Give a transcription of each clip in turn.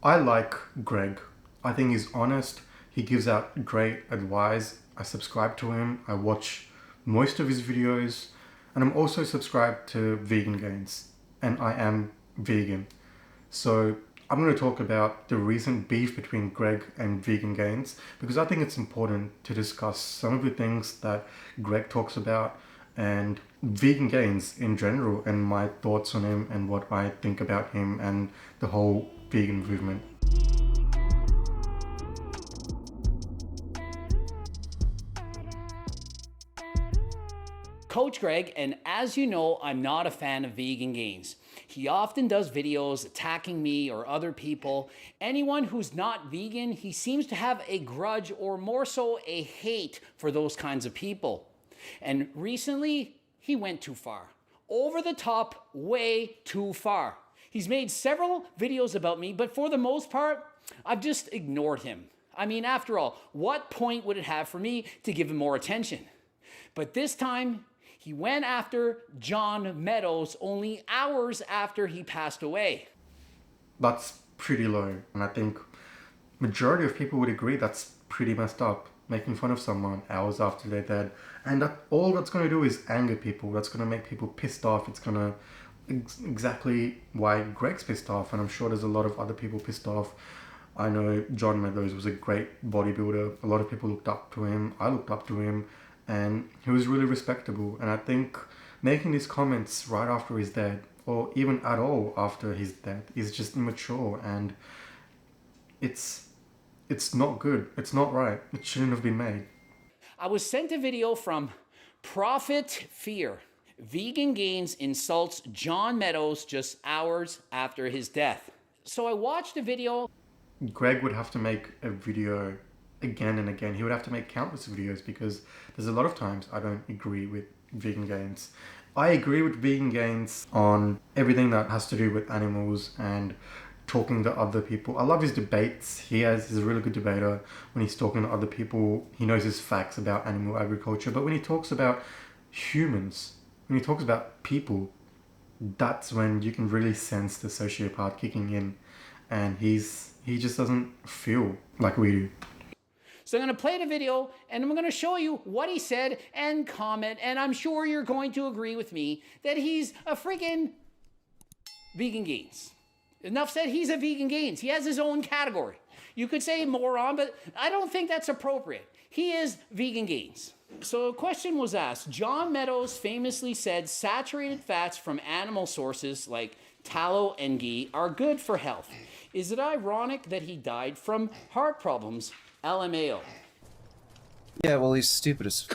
I like Greg. I think he's honest. He gives out great advice. I subscribe to him. I watch most of his videos. And I'm also subscribed to VeganGains. And I am vegan. So I'm going to talk about the recent beef between Greg and VeganGains because I think it's important to discuss some of the things that Greg talks about and VeganGains in general and my thoughts on him and what I think about him and the whole vegan movement. Coach Greg, and as you know, I'm not a fan of VeganGains. He often does videos attacking me or other people. Anyone who's not vegan, he seems to have a grudge or more so a hate for those kinds of people. And recently, he went too far. Over the top, way too far. He's made several videos about me, but for the most part, I've just ignored him. I mean, after all, what point would it have for me to give him more attention? But this time, he went after John Meadows only hours after he passed away. That's pretty low. And I think majority of people would agree that's pretty messed up. Making fun of someone hours after they're dead. And all that's going to do is anger people. That's going to make people pissed off. It's going to exactly why Greg's pissed off. And I'm sure there's a lot of other people pissed off. I know John Meadows was a great bodybuilder. A lot of people looked up to him. I looked up to him. And he was really respectable. And I think making these comments right after he's dead, or even at all after he's dead, is just immature. And it's not good. It's not right. It shouldn't have been made. I was sent a video from Profit Fear. VeganGains insults John Meadows just hours after his death. So I watched the video. Greg would have to make a video again and again. He would have to make countless videos because there's a lot of times I don't agree with VeganGains. I agree with VeganGains on everything that has to do with animals and talking to other people. I love his debates. He's a really good debater. When he's talking to other people, he knows his facts about animal agriculture. But when he talks about humans, when he talks about people, that's when you can really sense the sociopath kicking in. And he just doesn't feel like we do. So I'm going to play the video and I'm going to show you what he said and comment. And I'm sure you're going to agree with me that he's a freaking VeganGains. Enough said, he's a VeganGains. He has his own category. You could say moron, but I don't think that's appropriate. He is VeganGains. So a question was asked. John Meadows famously said saturated fats from animal sources like tallow and ghee are good for health. Is it ironic that he died from heart problems? LMAO. Yeah, well, he's stupid as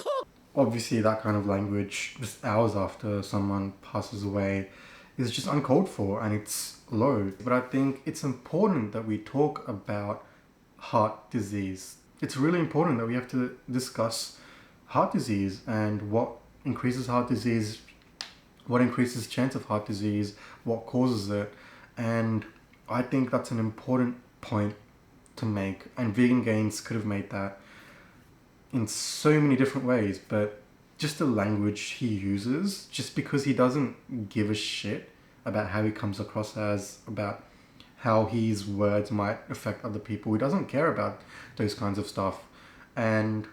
Obviously, that kind of language, just hours after someone passes away, is just uncalled for and it's low. But I think it's important that we talk about heart disease. It's really important that we have to discuss heart disease and what increases heart disease, what increases chance of heart disease, what causes it. And I think that's an important point to make, and VeganGains could have made that in so many different ways, but just the language he uses, just because he doesn't give a shit about how he comes across as, about how his words might affect other people. He doesn't care about those kinds of stuff. And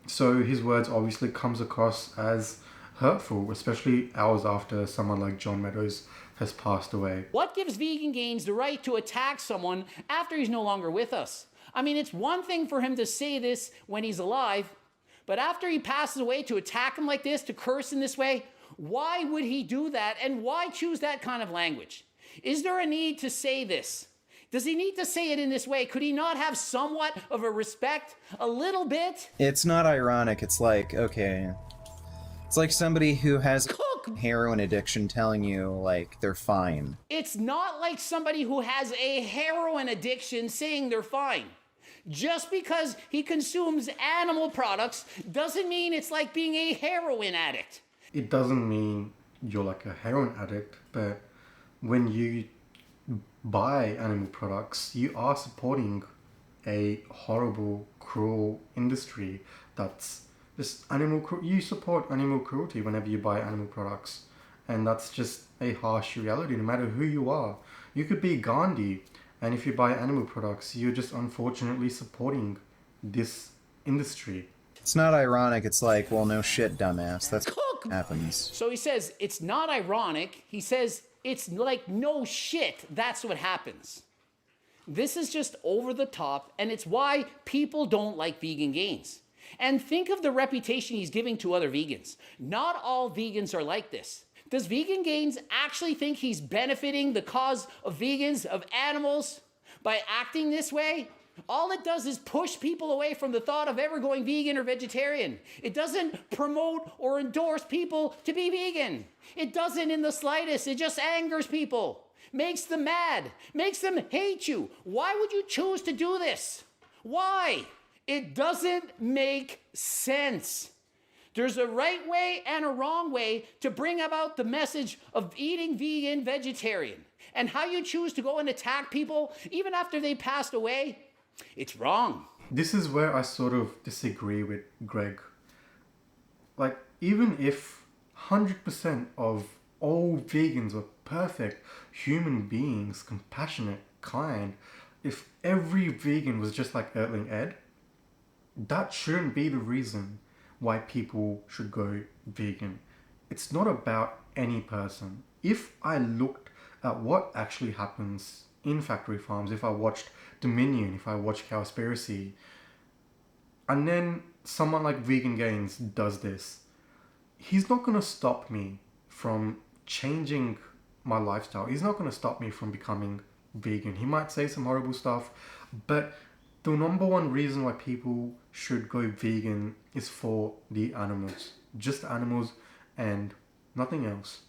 so his words obviously comes across as hurtful, especially hours after someone like John Meadows has passed away. What gives VeganGains the right to attack someone after he's no longer with us? I mean, it's one thing for him to say this when he's alive, but after he passes away, to attack him like this, to curse in this way, why would he do that, and why choose that kind of language? Is there a need to say this? Does he need to say it in this way? Could he not have somewhat of a respect? A little bit? It's not ironic, it's like, okay. It's like somebody who has heroin addiction telling you, like, they're fine. It's not like somebody who has a heroin addiction saying they're fine. Just because he consumes animal products doesn't mean it's like being a heroin addict. It doesn't mean you're like a heroin addict, but when you buy animal products, you are supporting a horrible, cruel industry that's just you support animal cruelty whenever you buy animal products. And that's just a harsh reality, no matter who you are. You could be Gandhi And if you buy animal products, you're just unfortunately supporting this industry. It's not ironic. It's like, well, no shit, dumbass. That's what happens. So he says, it's not ironic. He says, it's like, no shit, that's what happens. This is just over the top, and it's why people don't like VeganGains. And think of the reputation he's giving to other vegans. Not all vegans are like this. Does VeganGains actually think he's benefiting the cause of vegans, of animals, by acting this way? All it does is push people away from the thought of ever going vegan or vegetarian. It doesn't promote or endorse people to be vegan. It doesn't in the slightest. It just angers people, makes them mad, makes them hate you. Why would you choose to do this? Why? It doesn't make sense. There's a right way and a wrong way to bring about the message of eating vegan, vegetarian. And how you choose to go and attack people, even after they passed away, it's wrong. This is where I sort of disagree with Greg. Like, even if 100% of all vegans were perfect human beings, compassionate, kind, if every vegan was just like Ertling Ed, that shouldn't be the reason why people should go vegan. It's not about any person. If I looked at what actually happens in factory farms, if I watched Dominion, if I watched Cowspiracy, and then someone like VeganGains does this, he's not going to stop me from changing my lifestyle. He's not going to stop me from becoming vegan. He might say some horrible stuff, but the number one reason why people should go vegan is for the animals. Just animals and nothing else.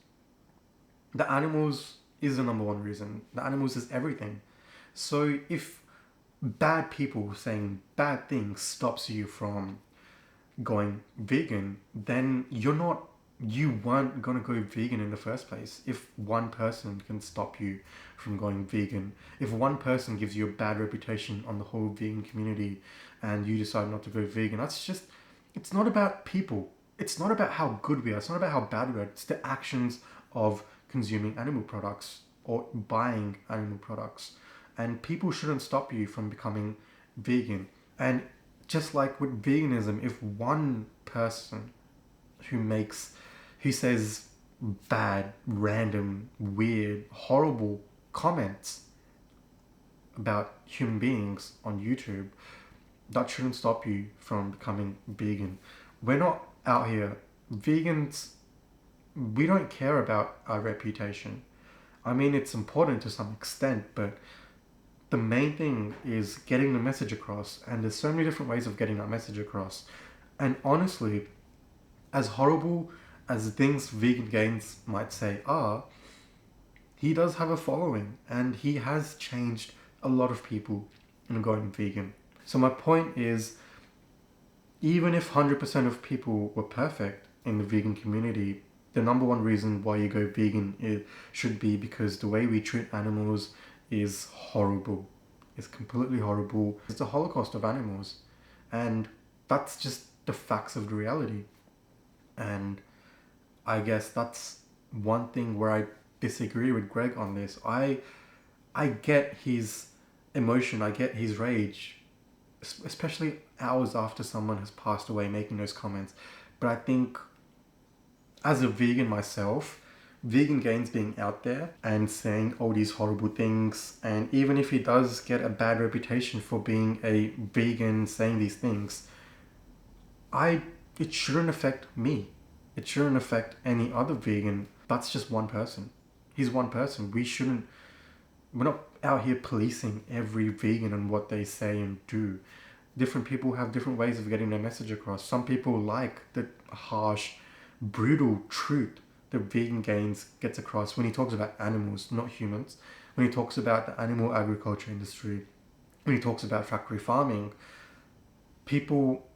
The animals is the number one reason. The animals is everything. So if bad people saying bad things stops you from going vegan, then you weren't going to go vegan in the first place. If one person can stop you from going vegan, if one person gives you a bad reputation on the whole vegan community and you decide not to go vegan, it's not about people. It's not about how good we are. It's not about how bad we are. It's the actions of consuming animal products or buying animal products. And people shouldn't stop you from becoming vegan. And just like with veganism, if one person who says bad, random, weird, horrible comments about human beings on YouTube, that shouldn't stop you from becoming vegan. We're not out here. Vegans, we don't care about our reputation. I mean, it's important to some extent, but the main thing is getting the message across, and there's so many different ways of getting that message across. And honestly, as horrible as things VeganGains might say are, he does have a following, and he has changed a lot of people in going vegan. So my point is, even if 100% of people were perfect in the vegan community, the number one reason why you go vegan should be because the way we treat animals is horrible. It's completely horrible. It's a holocaust of animals. And that's just the facts of the reality. And I guess that's one thing where I disagree with Greg on this. I get his emotion, I get his rage, especially hours after someone has passed away making those comments. But I think as a vegan myself, VeganGains being out there and saying all these horrible things, and even if he does get a bad reputation for being a vegan saying these things, it shouldn't affect me. It shouldn't affect any other vegan. That's just one person. He's one person. We're not out here policing every vegan and what they say and do. Different people have different ways of getting their message across. Some people like the harsh, brutal truth that VeganGains gets across when he talks about animals, not humans. When he talks about the animal agriculture industry, when he talks about factory farming, people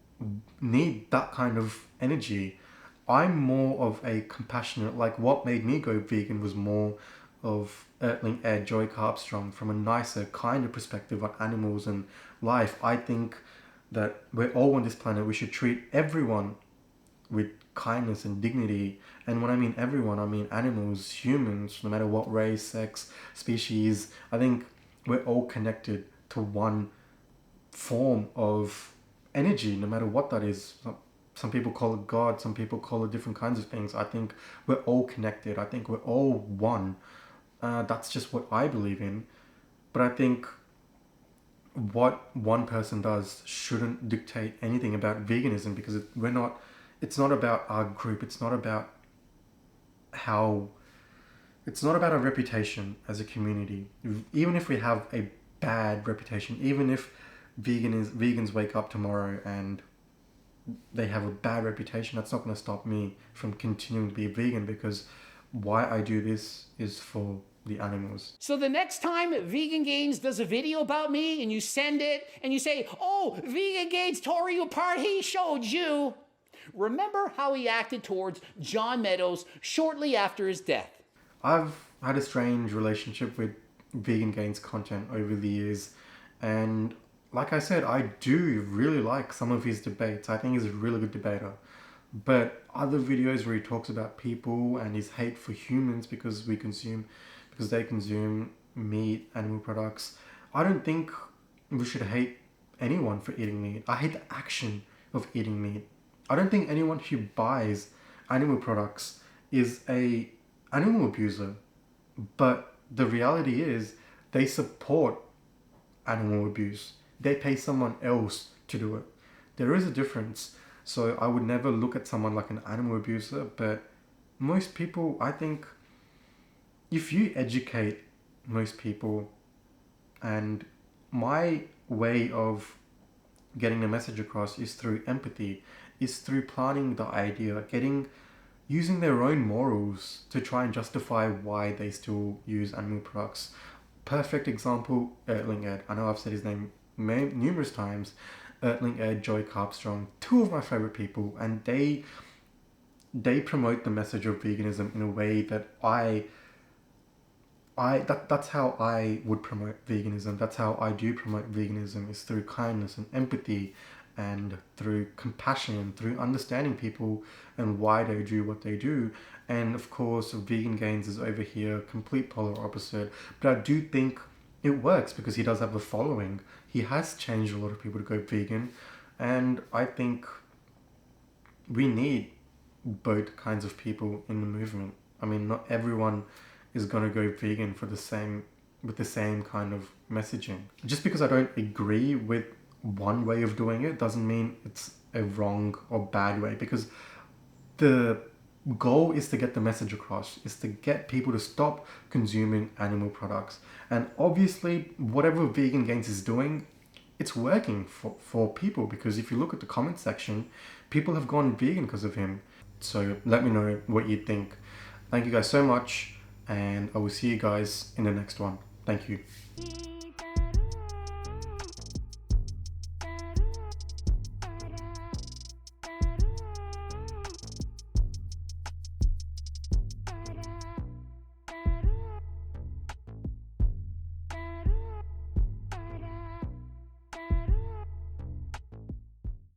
need that kind of energy. I'm more of a compassionate, like what made me go vegan was more of Ertling Ed, Joy Carpstrong, from a nicer, kinder perspective on animals and life. I think that we're all on this planet. We should treat everyone with kindness and dignity. And when I mean everyone, I mean animals, humans, no matter what race, sex, species. I think we're all connected to one form of energy, no matter what that is. Some people call it God, some people call it different kinds of things. I think we're all connected. I think we're all one. That's just what I believe in. But I think what one person does shouldn't dictate anything about veganism, because it's not about our group. It's not about our reputation as a community. Even if we have a bad reputation, even if vegans wake up tomorrow and they have a bad reputation, that's not going to stop me from continuing to be a vegan, because why I do this is for the animals. So the next time VeganGains does a video about me and you send it and you say, oh, VeganGains tore you apart, he showed you. Remember how he acted towards John Meadows shortly after his death. I've had a strange relationship with VeganGains content over the years, and like I said, I do really like some of his debates. I think he's a really good debater. But other videos where he talks about people and his hate for humans because they consume meat, animal products, I don't think we should hate anyone for eating meat. I hate the action of eating meat. I don't think anyone who buys animal products is a animal abuser. But the reality is they support animal abuse. They pay someone else to do it. There is a difference. So I would never look at someone like an animal abuser, but most people, I think, if you educate most people, and my way of getting the message across is through empathy, is through planting the idea, using their own morals to try and justify why they still use animal products. Perfect example, Ertling Ed. I know I've said his name numerous times. Ertling Ed, Joy Carpstrong, two of my favorite people, and they promote the message of veganism in a way that that's how I would promote veganism. That's how I do promote veganism, is through kindness and empathy, and through compassion, and through understanding people and why they do what they do. And of course, VeganGains is over here, complete polar opposite. But I do think it works because he does have a following. He has changed a lot of people to go vegan, and I think we need both kinds of people in the movement. I mean, not everyone is going to go vegan with the same kind of messaging. Just because I don't agree with one way of doing it doesn't mean it's a wrong or bad way, because the goal is to get the message across, is to get people to stop consuming animal products. And obviously, whatever VeganGains is doing, it's working for people, because if you look at the comment section, people have gone vegan because of him. So let me know what you think. Thank you guys so much, and I will see you guys in the next one. Thank you.